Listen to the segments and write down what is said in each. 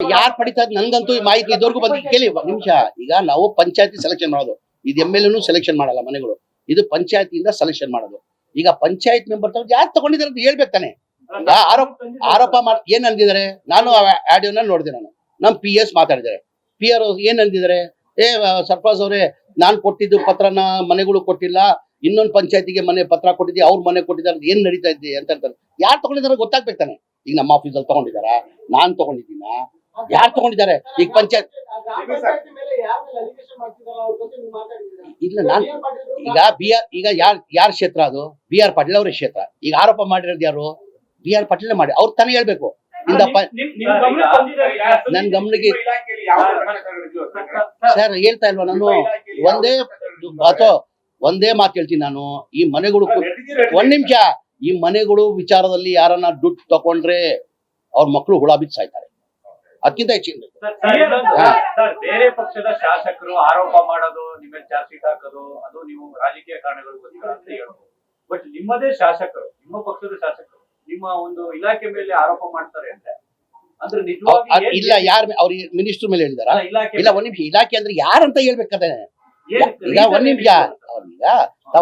ಯಾರು ಪಡಿತಾರೆ ನನ್ಗಂತೂ ಈ ಮಾಹಿತಿ ಇದುವರೆಗೂ ಬಂದು ಕೇಳಿ ಒಂದ್ ನಿಮಿಷ. ಈಗ ನಾವು ಪಂಚಾಯತಿ ಸೆಲೆಕ್ಷನ್ ಮಾಡೋದು, ಇದು MLA ಸೆಲೆಕ್ಷನ್ ಮಾಡಲ್ಲ ಮನೆಗಳು, ಇದು ಪಂಚಾಯತಿಯಿಂದ ಸೆಲೆಕ್ಷನ್ ಮಾಡೋದು. ಈಗ ಪಂಚಾಯತ್ ಮೆಂಬರ್ ತಗೊಂಡು ಯಾರು ತಗೊಂಡಿದ್ದಾರೆ ಅಂತ ಹೇಳ್ಬೇಕು ತಾನೆ. ಈಗ ಆರೋಪ ಮಾಡಿ ಏನ್ ಅಂದಿದ್ದಾರೆ, ನಾನು ಆಡಿಯೋನ ನೋಡಿದೆ, ನಮ್ PS ಮಾತಾಡಿದ್ದಾರೆ. PR ಏನ್ ಅಂದಿದ್ದಾರೆ, ಸರ್ಫರಾಜ್ ಅವರೇ ನಾನ್ ಕೊಟ್ಟಿದ್ದು ಪತ್ರನ ಮನೆಗಳು ಕೊಟ್ಟಿಲ್ಲ, ಇನ್ನೊಂದು ಪಂಚಾಯತಿಗೆ ಮನೆ ಪತ್ರ ಕೊಟ್ಟಿದ್ದೆ, ಅವ್ರ ಮನೆ ಕೊಟ್ಟಿದ್ದಾರೆ, ಏನ್ ನಡೀತಾ ಇದೆ ಅಂತ ಹೇಳ್ತಾರೆ. ಯಾರು ತಗೊಂಡಿದ್ದಾರೆ ಗೊತ್ತಾಗ್ಬೇಕು ತಾನೆ. ಈಗ ನಮ್ಮ ಆಫೀಸಲ್ಲಿ ತಗೊಂಡಿದಾರ, ನಾನ್ ತಗೊಂಡಿದ್ದೀನ, ಯಾರು ತಗೊಂಡಿದ್ದಾರೆ ಈಗ ಪಂಚಾಯತ್ ಇಲ್ಲ. ನಾನ್ ಈಗ ಯಾರ ಕ್ಷೇತ್ರ ಅದು? BR ಪಾಟೀಲ್ ಅವರ ಕ್ಷೇತ್ರ. ಈಗ ಆರೋಪ ಮಾಡಿರೋದು ಯಾರು? BR ಪಾಟೀಲ್ ಮಾಡಿ, ಅವ್ರು ತಾನೇ ಹೇಳ್ಬೇಕು. ನನ್ ಗಮನಕ್ಕೆ ಸರ್ ಹೇಳ್ತಾ ಇಲ್ವಾ ನಾನು? ಒಂದೇ ಮಾತು ಹೇಳ್ತೀನಿ ನಾನು. ಈ ಮನೆಗಳು ಒಂದ್ ನಿಮಿಷ, ಈ ಮನೆಗಳು ವಿಚಾರದಲ್ಲಿ ಯಾರನ್ನ ದುಡ್ಡು ತಕೊಂಡ್ರೆ ಅವ್ರ ಮಕ್ಕಳು ಹುಳ ಬಿದ್ದು ಸಾಯ್ತಾರೆ. ಅದಕ್ಕಿಂತ ಹೆಚ್ಚಿನ ಬೇರೆ ಪಕ್ಷದ ಶಾಸಕರು ಆರೋಪ ಮಾಡೋದು, ನಿಮ್ಮ ಚಾರ್ಜ್ ಶೀಟ್ ಹಾಕೋದು, ಅದು ನೀವು ರಾಜಕೀಯ ಕಾರಣಗಳಿಗೋಸ್ಕರ ಅಂತ ಹೇಳ್ಬೋದು. ಬಟ್ ನಿಮ್ಮದೇ ಶಾಸಕರು, ನಿಮ್ಮ ಪಕ್ಷದ ಶಾಸಕರು ನಿಮ್ಮ ಒಂದು ಇಲಾಖೆ ಮೇಲೆ ಆರೋಪ ಮಾಡ್ತಾರೆ ಅಂದ್ರೆ ನಿಜವಾಗಿ ಇಲ್ಲ. ಯಾರ ಅವ್ರಿಗೆ ಮಿನಿಸ್ಟರ್ ಮೇಲೆ ಹೇಳಿದಾರ? ಇಲ್ಲ ಒಂದ್ ನಿಮಿಷ, ಇಲಾಖೆ ಅಂದ್ರೆ ಯಾರಂತ ಹೇಳ್ಬೇಕಾದ್ರೆ ಈಗ ಒಂದ್ ನಿಮಿಷ.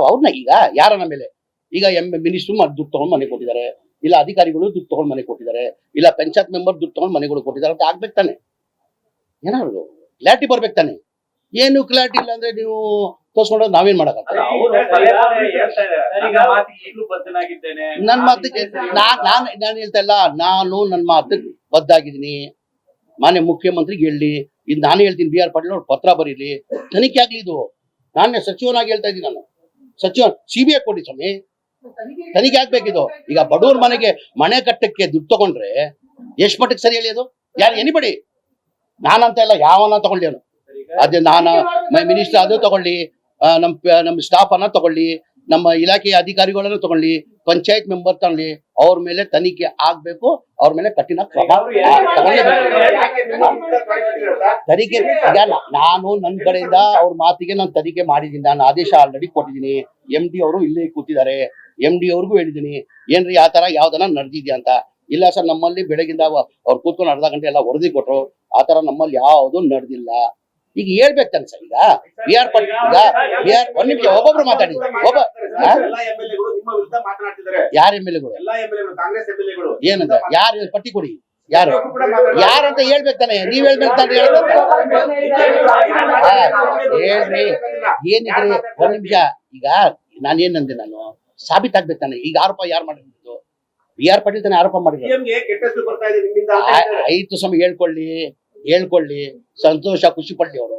ಅವ್ರನ್ನ ಈಗ ಯಾರನ್ನ ಮೇಲೆ ಈಗ ಮಿನಿಸ್ಟರ್ ದುಡ್ಡು ತಗೊಂಡ್ ಮನೆ ಕೊಟ್ಟಿದ್ದಾರೆ, ಇಲ್ಲ ಅಧಿಕಾರಿಗಳು ದುಡ್ಡು ತಗೊಂಡ್ ಮನೆ ಕೊಟ್ಟಿದ್ದಾರೆ, ಇಲ್ಲ ಪಂಚಾಯತ್ ಮೆಂಬರ್ ದುಡ್ಡು ತಗೊಂಡ್ ಮನೆಗಳು ಕೊಟ್ಟಿದ್ದಾರೆ ಅಂತ ಆಗ್ಬೇಕು ತಾನೆ. ಏನಾದ್ರು ಕ್ಲಾರಿಟಿ ಬರ್ಬೇಕು ತಾನೆ. ಏನು ಕ್ಲಾರಿಟಿ ಇಲ್ಲ ಅಂದ್ರೆ ನೀವು ತೋರ್ಸ್ಕೊಂಡ್ರೆ ನಾವೇನ್ ಮಾಡಕ್ಕಾಗಲ್ಲ. ನನ್ ಮಾತಿಗೆ ನಾನು ಹೇಳ್ತಾ ಇಲ್ಲ, ನಾನು ನನ್ನ ಮಾತಿಗೆ ಬದ್ದಾಗಿದ್ದೀನಿ. ಮಾನ್ಯ ಮುಖ್ಯಮಂತ್ರಿಗೆ ಹೇಳಿ, ಇದು ನಾನೇ ಹೇಳ್ತೀನಿ, BR ಪಾಟೀಲ್ ಅವ್ರು ಪತ್ರ ಬರೀಲಿ, ತನಿಖೆ ಆಗ್ಲಿ. ಇದು ನಾನೇ ಸಚಿವನಾಗಿ ಹೇಳ್ತಾ ಇದ್ದೀನಿ. ನಾನು ಸಚಿವ CBI ಕೊಡಿ ಸ್ವಾಮಿ, ತನಿಖೆ ಆಗ್ಬೇಕಿದು. ಈಗ ಬಡವ್ರ ಮನೆಗೆ ಮನೆ ಕಟ್ಟಕ್ಕೆ ದುಡ್ಡು ತಗೊಂಡ್ರೆ ಎಷ್ಟ್ ಮಟ್ಟಕ್ಕೆ ಸರಿ ಹೇಳಿ ಅದು? ಯಾರು ಎನಿಬಡಿ, ನಾನಂತ ಇಲ್ಲ, ಯಾವನ್ನ ತಗೊಳ್ಳಿ ಅವನು. ಅದೇ ನಾನು ಮಿನಿಸ್ಟರ್ ಅದು ತಗೊಳ್ಳಿ, ನಮ್ ಸ್ಟಾಫ್ ಅನ್ನ ತಗೊಳ್ಳಿ, ನಮ್ಮ ಇಲಾಖೆಯ ಅಧಿಕಾರಿಗಳನ್ನ ತಗೊಳ್ಳಿ, ಪಂಚಾಯತ್ ಮೆಂಬರ್ ತಗೊಳ್ಳಿ, ಅವ್ರ ಮೇಲೆ ತನಿಖೆ ಆಗ್ಬೇಕು, ಅವ್ರ ಮೇಲೆ ಕಠಿಣ ಕ್ರಮ ತನಿಖೆ. ಈಗ ನಾನು ನನ್ನ ಕಡೆಯಿಂದ ಅವ್ರ ಮಾತಿಗೆ ನಾನು ತನಿಖೆ ಮಾಡಿದ್ದೀನಿ, ನಾನು ಆದೇಶ ಆಲ್ರೆಡಿ ಕೊಟ್ಟಿದ್ದೀನಿ. MD ಅವರು ಇಲ್ಲೇ ಕೂತಿದ್ದಾರೆ, MD ಅವ್ರಿಗೂ ಹೇಳಿದ್ದೀನಿ, ಏನ್ರಿ ಆ ತರ ಯಾವ್ದನ್ನ ನಡೆದಿದ್ಯಾ ಅಂತ. ಇಲ್ಲ ಸರ್, ನಮ್ಮಲ್ಲಿ ಬೆಳಗಿಂದ ಅವ್ರು ಕೂತ್ಕೊಂಡು ಅರ್ಧ ಗಂಟೆ ಎಲ್ಲ ವರದಿ ಕೊಟ್ರು, ಆ ತರ ನಮ್ಮಲ್ಲಿ ಯಾವ್ದು ನಡೆದಿಲ್ಲ. ಈಗ ಹೇಳ್ಬೇಕು ತಾನೆ ಸರ್. ಈಗ BR ಪಾಟೀಲ್ ಈಗ ಒಂದ್ ನಿಮಿಷ, ಒಬ್ಬೊಬ್ರು ಮಾತಾಡಿದ್ರು. ಯಾರ MLAಗಳು ಏನಂತ ಯಾರು ಪಟ್ಟಿ ಕೊಡಿ, ಯಾರಂತ ಹೇಳ್ಬೇಕು ತಾನೆ. ನೀವ್ ಹೇಳ್ಬೇಕು ತಾನೆ, ಹೇಳ್ರಿ ಏನಿದ್ರಿ. ಒಂದ್ ನಿಮಿಷ, ಈಗ ನಾನೇನಂದೆ, ನಾನು ಸಾಬೀತಾಗ್ಬೇಕು ತಾನೆ. ಈಗ ಆರೋಪ ಯಾರು ಮಾಡಿದ್ದು? BR ಪಾಟೀಲ್ ತಾನೆ ಆರೋಪ ಮಾಡಿದ್ರು. ಆಯ್ತು ಸ್ವಾಮಿ, ಹೇಳ್ಕೊಳ್ಳಿ, ಸಂತೋಷ, ಖುಷಿ ಪಡ್ಲಿ ಅವರು.